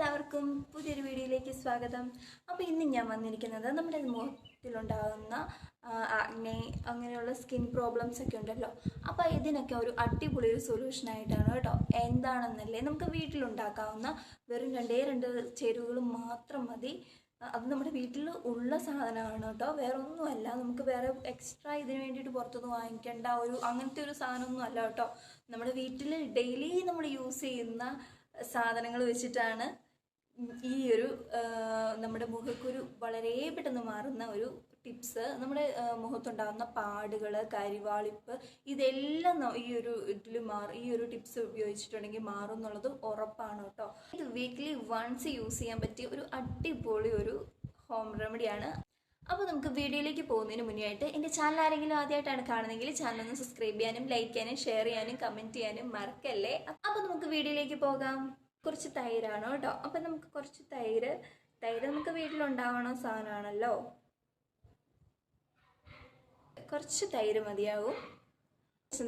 എല്ലാവർക്കും പുതിയൊരു വീഡിയോയിലേക്ക് സ്വാഗതം. അപ്പോൾ ഇന്ന് ഞാൻ വന്നിരിക്കുന്നത് നമ്മുടെ മുഖത്തിലുണ്ടാകുന്ന ആഗ്നെ അങ്ങനെയുള്ള സ്കിൻ പ്രോബ്ലംസ് ഒക്കെ ഉണ്ടല്ലോ. അപ്പോൾ ഇതിനൊക്കെ ഒരു അടിപൊളി ഒരു സൊല്യൂഷനായിട്ടാണ് കേട്ടോ. എന്താണെന്നല്ലേ, നമുക്ക് വീട്ടിലുണ്ടാക്കാവുന്ന വെറും രണ്ട് ചേരുവകൾ മാത്രം മതി. അത് നമ്മുടെ വീട്ടിൽ ഉള്ള സാധനമാണ് കേട്ടോ, വേറെ ഒന്നുമല്ല. നമുക്ക് വേറെ എക്സ്ട്രാ ഇതിന് വേണ്ടിയിട്ട് പുറത്തുനിന്ന് വാങ്ങിക്കേണ്ട അങ്ങനത്തെ ഒരു സാധനമൊന്നും അല്ല കേട്ടോ. നമ്മുടെ വീട്ടിൽ ഡെയിലി നമ്മൾ യൂസ് ചെയ്യുന്ന സാധനങ്ങൾ വെച്ചിട്ടാണ് ഈ ഒരു നമ്മുടെ മുഖക്കുരു വളരെ പെട്ടെന്ന് മാറുന്ന ഒരു ടിപ്സ്. നമ്മുടെ മുഖത്തുണ്ടാകുന്ന പാടുകൾ, കരിവാളിപ്പ്, ഇതെല്ലാം ഈ ഒരു ഈ ഒരു ടിപ്സ് ഉപയോഗിച്ചിട്ടുണ്ടെങ്കിൽ മാറും എന്നുള്ളത് ഉറപ്പാണ് കേട്ടോ. ഇത് വീക്ക്ലി വൺസ് യൂസ് ചെയ്യാൻ പറ്റിയ ഒരു അടിപൊളി ഒരു ഹോം റെമഡിയാണ്. അപ്പോൾ നമുക്ക് വീഡിയോയിലേക്ക് പോകുന്നതിന് മുന്നേ ആയിട്ട് എൻ്റെ ചാനൽ ആരെങ്കിലും ആദ്യമായിട്ടാണ് കാണുന്നതെങ്കിൽ ചാനൽ ഒന്ന് സബ്സ്ക്രൈബ് ചെയ്യാനും ലൈക്ക് ചെയ്യാനും ഷെയർ ചെയ്യാനും കമൻറ്റ് ചെയ്യാനും മറക്കല്ലേ. അപ്പോൾ നമുക്ക് വീഡിയോയിലേക്ക് പോകാം. കുറച്ച് തൈരാണ് കേട്ടോ. അപ്പം നമുക്ക് കുറച്ച് തൈര് നമുക്ക് വീട്ടിലുണ്ടാവണ സാധനമാണല്ലോ. കുറച്ച് തൈര് മതിയാവും.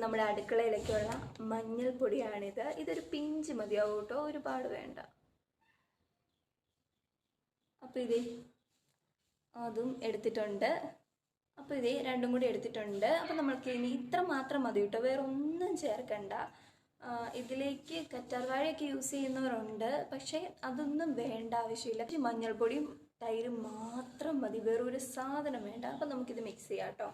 നമ്മുടെ അടുക്കളയിലേക്കുള്ള മഞ്ഞൾപ്പൊടിയാണിത്. ഇതൊരു പിഞ്ച് മതിയാവും കേട്ടോ, ഒരുപാട് വേണ്ട. അപ്പോൾ ഇതേ അതും എടുത്തിട്ടുണ്ട്. അപ്പോൾ ഇതേ രണ്ടും കൂടി എടുത്തിട്ടുണ്ട്. അപ്പോൾ നമ്മൾക്ക് ഇനി ഇത്ര മാത്രം മതി കേട്ടോ, വേറെ ഒന്നും ചേർക്കണ്ട. ഇതിലേക്ക് കറ്റാർവാഴയൊക്കെ യൂസ് ചെയ്യുന്നവരുണ്ട്, പക്ഷേ അതൊന്നും വേണ്ട ആവശ്യമില്ല. മഞ്ഞൾപ്പൊടിയും തൈരും മാത്രം മതി, വേറൊരു സാധനം വേണ്ട. അപ്പം നമുക്കിത് മിക്സ് ചെയ്യാം കേട്ടോ.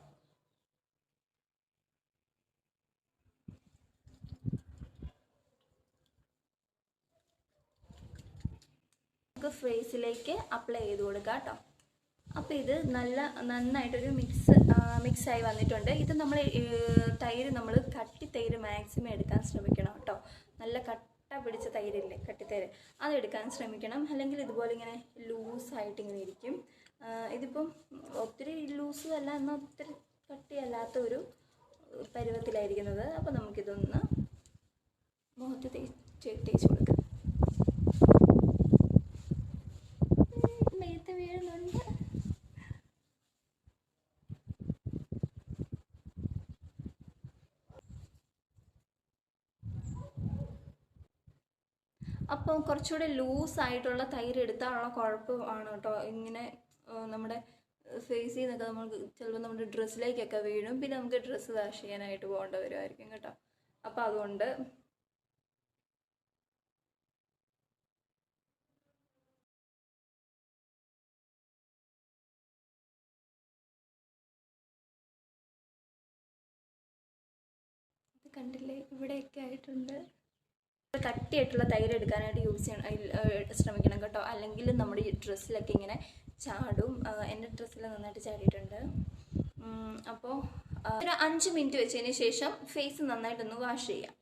നമുക്ക് ഫേസിലേക്ക് അപ്ലൈ ചെയ്ത് കൊടുക്കാം കേട്ടോ. അപ്പോൾ ഇത് നന്നായിട്ടൊരു മിക്സായി വന്നിട്ടുണ്ട്. ഇത് നമ്മൾ തൈര് നമ്മൾ കട്ടിത്തൈര് മാക്സിമം എടുക്കാൻ ശ്രമിക്കണം കേട്ടോ. നല്ല കട്ട പിടിച്ച തൈരില്ലേ, കട്ടിത്തൈര്, അതെടുക്കാൻ ശ്രമിക്കണം. അല്ലെങ്കിൽ ഇതുപോലെ ഇങ്ങനെ ലൂസായിട്ട് ഇങ്ങനെ ഇരിക്കും. ഇതിപ്പം ഒത്തിരി ലൂസും അല്ല, എന്നാൽ ഒത്തിരി കട്ടിയല്ലാത്ത ഒരു പരുവത്തിലായിരിക്കുന്നത്. അപ്പോൾ നമുക്കിതൊന്ന് മുഖത്ത് തേച്ച് കൊടുക്കാം. മേത്ത് വീഴുന്നുണ്ട്. അപ്പം കുറച്ചുകൂടെ ലൂസായിട്ടുള്ള തൈര് എടുത്താലുള്ള കുഴപ്പമാണ് കേട്ടോ. ഇങ്ങനെ നമ്മുടെ ഫേസിൽ നിന്നൊക്കെ നമുക്ക് ചിലപ്പോൾ നമ്മുടെ ഡ്രസ്സിലേക്കൊക്കെ വീഴും. പിന്നെ നമുക്ക് ഡ്രസ്സ് വാഷ് ചെയ്യാനായിട്ട് പോകേണ്ട വരുമായിരിക്കും കേട്ടോ. അപ്പം അതുകൊണ്ട് ഇത് കണ്ടില്ലേ, ഇവിടെയൊക്കെ ആയിട്ടുണ്ട്. കട്ടിയായിട്ടുള്ള തൈര് എടുക്കാനായിട്ട് യൂസ് ചെയ്യണം, ശ്രമിക്കണം കേട്ടോ. അല്ലെങ്കിൽ നമ്മുടെ ഈ ഡ്രസ്സിലൊക്കെ ഇങ്ങനെ ചാടും. എൻ്റെ ഡ്രസ്സിൽ നന്നായിട്ട് ചാടിയിട്ടുണ്ട്. അപ്പോൾ ഒരു 5 മിനിറ്റ് വെച്ചതിന് ശേഷം ഫേസ് നന്നായിട്ടൊന്ന് വാഷ് ചെയ്യാം.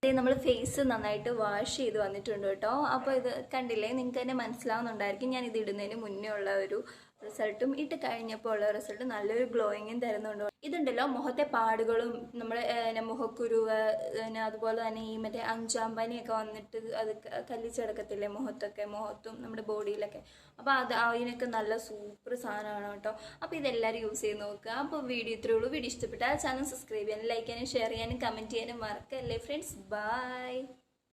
നമ്മൾ ഫേസ് നന്നായിട്ട് വാഷ് ചെയ്ത് വന്നിട്ടുണ്ട് കേട്ടോ. അപ്പോൾ ഇത് കണ്ടില്ലേ, നിങ്ങൾക്ക് തന്നെ മനസ്സിലാവുന്നുണ്ടായിരിക്കും. ഞാൻ ഇത് ഇടുന്നതിന് മുന്നേ ഉള്ള ഒരു റിസൾട്ടും ഇട്ട് കഴിഞ്ഞപ്പോൾ ഉള്ള റിസൾട്ട് നല്ലൊരു ഗ്ലോയിങ്ങും തരുന്നുണ്ട്. ഇതുണ്ടല്ലോ, മുഖത്തെ പാടുകളും നമ്മുടെ മുഖക്കുരുവ്, അതുപോലെ തന്നെ ഈ മറ്റേ 5-ആം പനിയൊക്കെ വന്നിട്ട് അത് കല്ലിച്ചെടുക്കത്തില്ലേ മുഖത്തും നമ്മുടെ ബോഡിയിലൊക്കെ. അപ്പോൾ അതിനൊക്കെ നല്ല സൂപ്പർ സാധനമാണ് കേട്ടോ. അപ്പോൾ ഇതെല്ലാവരും യൂസ് ചെയ്ത് നോക്കുക. അപ്പോൾ വീഡിയോ ഇത്രയേ ഉള്ളൂ. വീഡിയോ ഇഷ്ടപ്പെട്ടാൽ ചാനൽ സബ്സ്ക്രൈബ് ചെയ്യാനും ലൈക്ക് ചെയ്യാനും ഷെയർ ചെയ്യാനും കമൻറ്റ് ചെയ്യാനും മറക്കല്ലേ ഫ്രണ്ട്സ്. ബൈ.